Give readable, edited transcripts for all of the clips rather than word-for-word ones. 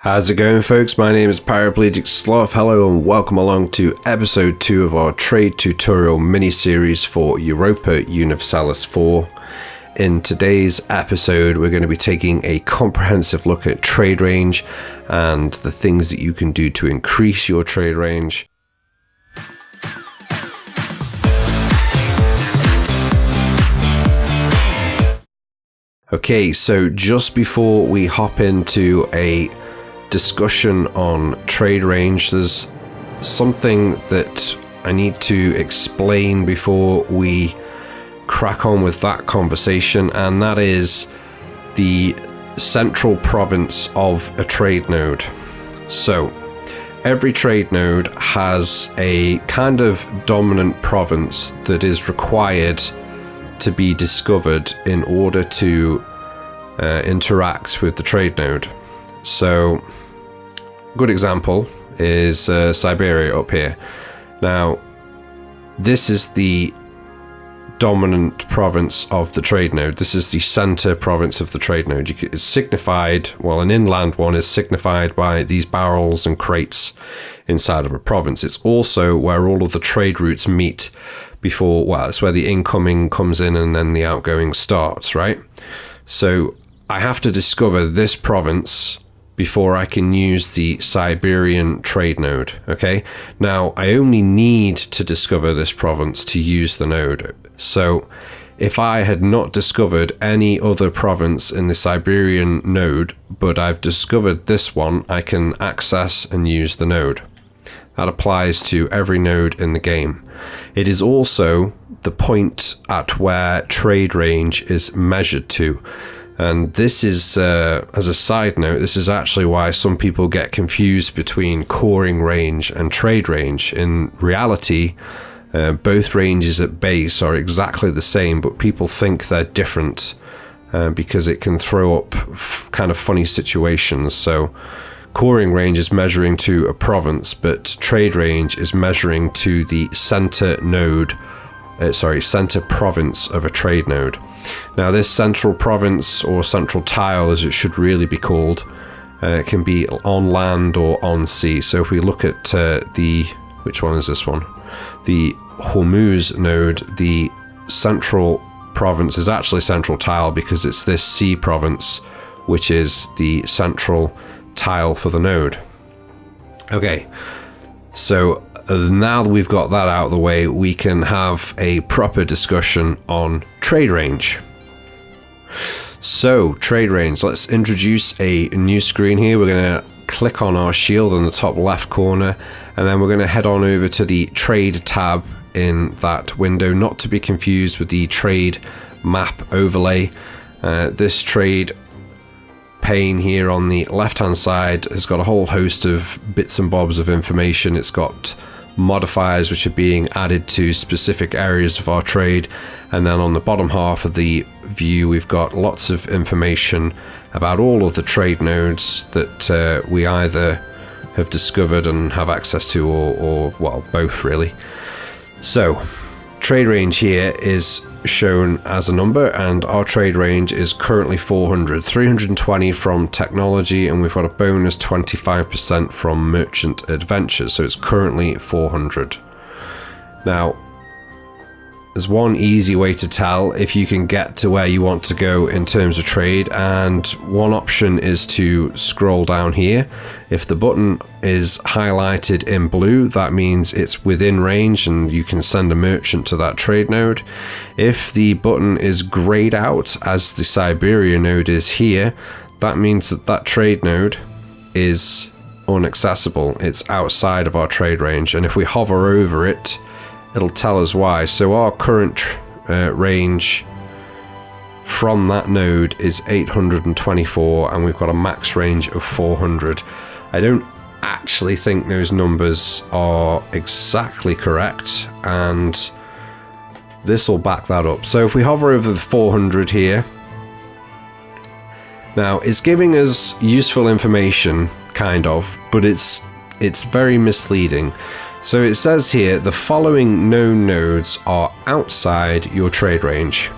How's it going, folks? My name is Paraplegic Sloth. Hello and welcome along to episode 2 of our trade tutorial mini-series for Europa Universalis 4. In today's episode, we're going to be taking a comprehensive look at trade range and the things that you can do to increase your trade range. Okay, so just before we hop into a discussion on trade range, there's something that I need to explain before we crack on with that conversation, and that is the central province of a trade node. So every trade node has a kind of dominant province that is required to be discovered in order to interact with the trade node. So a good example is Siberia up here. Now this is the dominant province of the trade node. This is the center province of the trade node. It's signified, well, an inland one is signified by these barrels and crates inside of a province. It's also where all of the trade routes meet before, well, it's where the incoming comes in and then the outgoing starts, right? So I have to discover this province before I can use the Siberian trade node, okay? Now, I only need to discover this province to use the node. So if I had not discovered any other province in the Siberian node, but I've discovered this one, I can access and use the node. That applies to every node in the game. It is also the point at where trade range is measured to. And this is, as a side note, this is actually why some people get confused between coring range and trade range. In reality, both ranges at base are exactly the same, but people think they're different because it can throw up kind of funny situations. So coring range is measuring to a province, but trade range is measuring to the center node, center province of a trade node. Now this central province, or central tile as it should really be called, can be on land or on sea. So if we look at which one is this one? The Hormuz node, the central province is actually central tile because it's this sea province which is the central tile for the node. Okay, so now that we've got that out of the way, we can have a proper discussion on trade range. So trade range, let's introduce a new screen here. We're going to click on our shield in the top left corner, and then we're going to head on over to the trade tab in that window, not to be confused with the trade map overlay. This trade pane here on the left hand side has got a whole host of bits and bobs of information. It's got modifiers which are being added to specific areas of our trade, and then on the bottom half of the view we've got lots of information about all of the trade nodes that we either have discovered and have access to, or well, both really. So trade range here is shown as a number, and our trade range is currently 400, 320 from technology, and we've got a bonus 25% from merchant adventures, so it's currently 400. Now there's one easy way to tell if you can get to where you want to go in terms of trade, and one option is to scroll down here. If the button is highlighted in blue, that means it's within range and you can send a merchant to that trade node. If the button is grayed out, as the Siberia node is here, that means that that trade node is inaccessible. It's outside of our trade range, and if we hover over it, it'll tell us why. So our current range from that node is 824, and we've got a max range of 400. I don't actually think those numbers are exactly correct, and this will back that up. So if we hover over the 400 here, now it's giving us useful information, kind of, but it's very misleading. So it says here, the following known nodes are outside your trade range.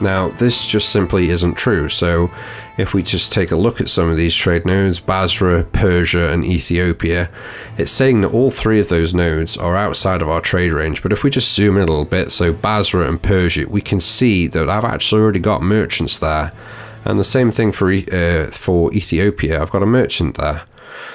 Now, this just simply isn't true. So if we just take a look at some of these trade nodes, Basra, Persia, and Ethiopia, it's saying that all three of those nodes are outside of our trade range. But if we just zoom in a little bit, so Basra and Persia, we can see that I've actually already got merchants there. And the same thing for Ethiopia, I've got a merchant there.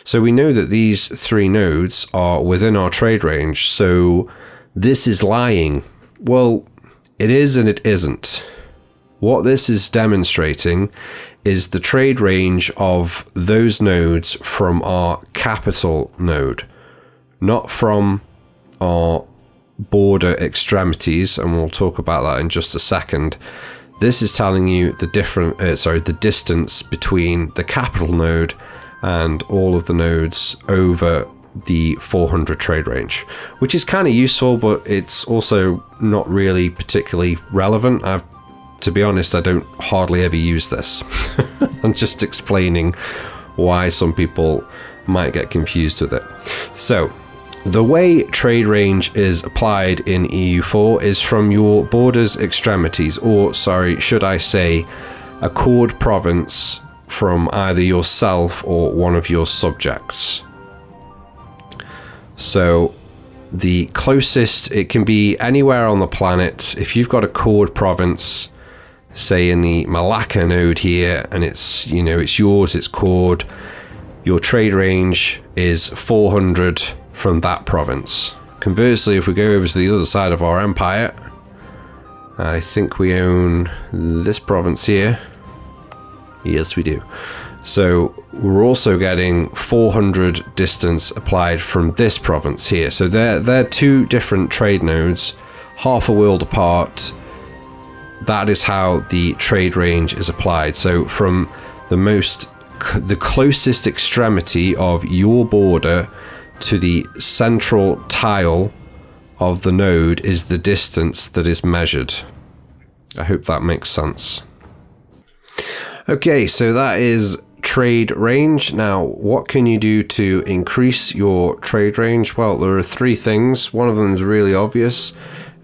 So we know that these three nodes are within our trade range. So this is lying. Well, it is and it isn't. What this is demonstrating is the trade range of those nodes from our capital node, not from our border extremities, and we'll talk about that in just a second. This is telling you the distance between the capital node and all of the nodes over the 400 trade range, which is kind of useful, but it's also not really particularly relevant. To be honest, I don't hardly ever use this. I'm just explaining why some people might get confused with it. So, the way trade range is applied in EU4 is from your border's extremities, or sorry, should I say, a chord province from either yourself or one of your subjects. So, the closest, it can be anywhere on the planet. If you've got a chord province, say in the Malacca node here, and it's yours, it's chord, your trade range is 400 from that province. Conversely, if we go over to the other side of our empire, I think we own this province here. Yes, we do. So we're also getting 400 distance applied from this province here. So they're two different trade nodes, half a world apart. That is how the trade range is applied. So from the closest extremity of your border to the central tile of the node is the distance that is measured. I hope that makes sense. Okay, so that is trade range. Now, what can you do to increase your trade range? Well, there are three things. One of them is really obvious.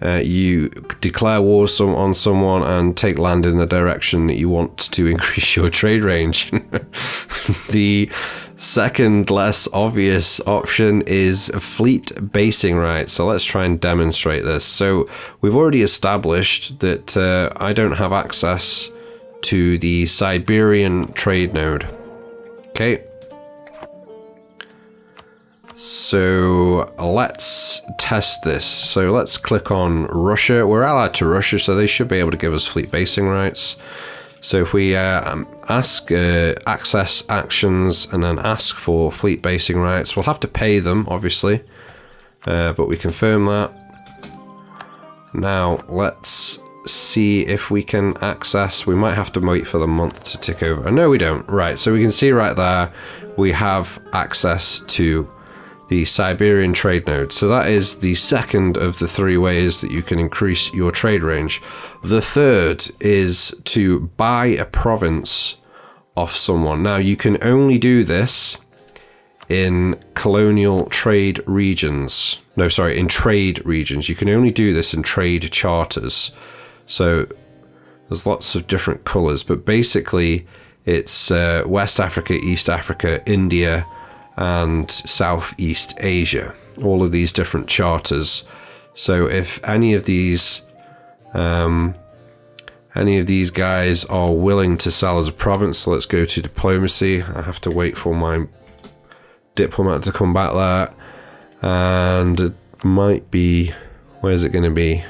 You declare war on someone and take land in the direction that you want to increase your trade range. The second, less obvious option is fleet basing rights. So let's try and demonstrate this. So we've already established that I don't have access to the Siberian trade node. Okay. So let's test this. So let's click on Russia. We're allied to Russia, so they should be able to give us fleet basing rights. So if we ask access actions and then ask for fleet basing rights, we'll have to pay them, obviously, but we confirm that. Now let's see if we can access. We might have to wait for the month to tick over. No, we don't. Right, so we can see right there we have access to the Siberian trade node. So that is the second of the three ways that you can increase your trade range. The third is to buy a province off someone. Now, you can only do this in colonial trade regions. No, sorry, in trade regions. You can only do this in trade charters. So there's lots of different colors, but basically it's West Africa, East Africa, India, and Southeast Asia, all of these different charters. So if any of these guys are willing to sell as a province, so let's go to diplomacy. I have to wait for my diplomat to come back there, and it might be, where's it going to be?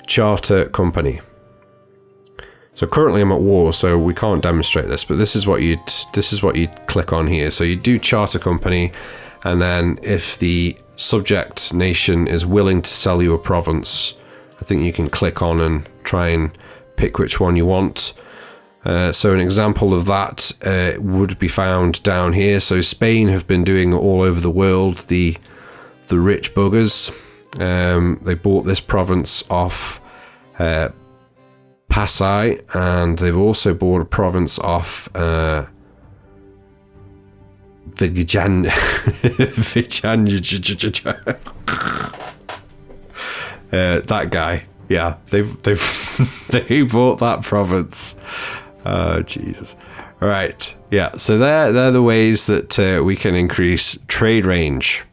Charter company. So currently I'm at war, so we can't demonstrate this, but this is what you'd click on here. So you do charter company, and then if the subject nation is willing to sell you a province, I think you can click on and try and pick which one you want. So an example of that would be found down here. So Spain have been doing all over the world, the rich buggers. They bought this province off Pasai, and they've also bought a province off That guy. Yeah, they bought that province. Oh, Jesus. All right. Yeah, so they're the ways that we can increase trade range.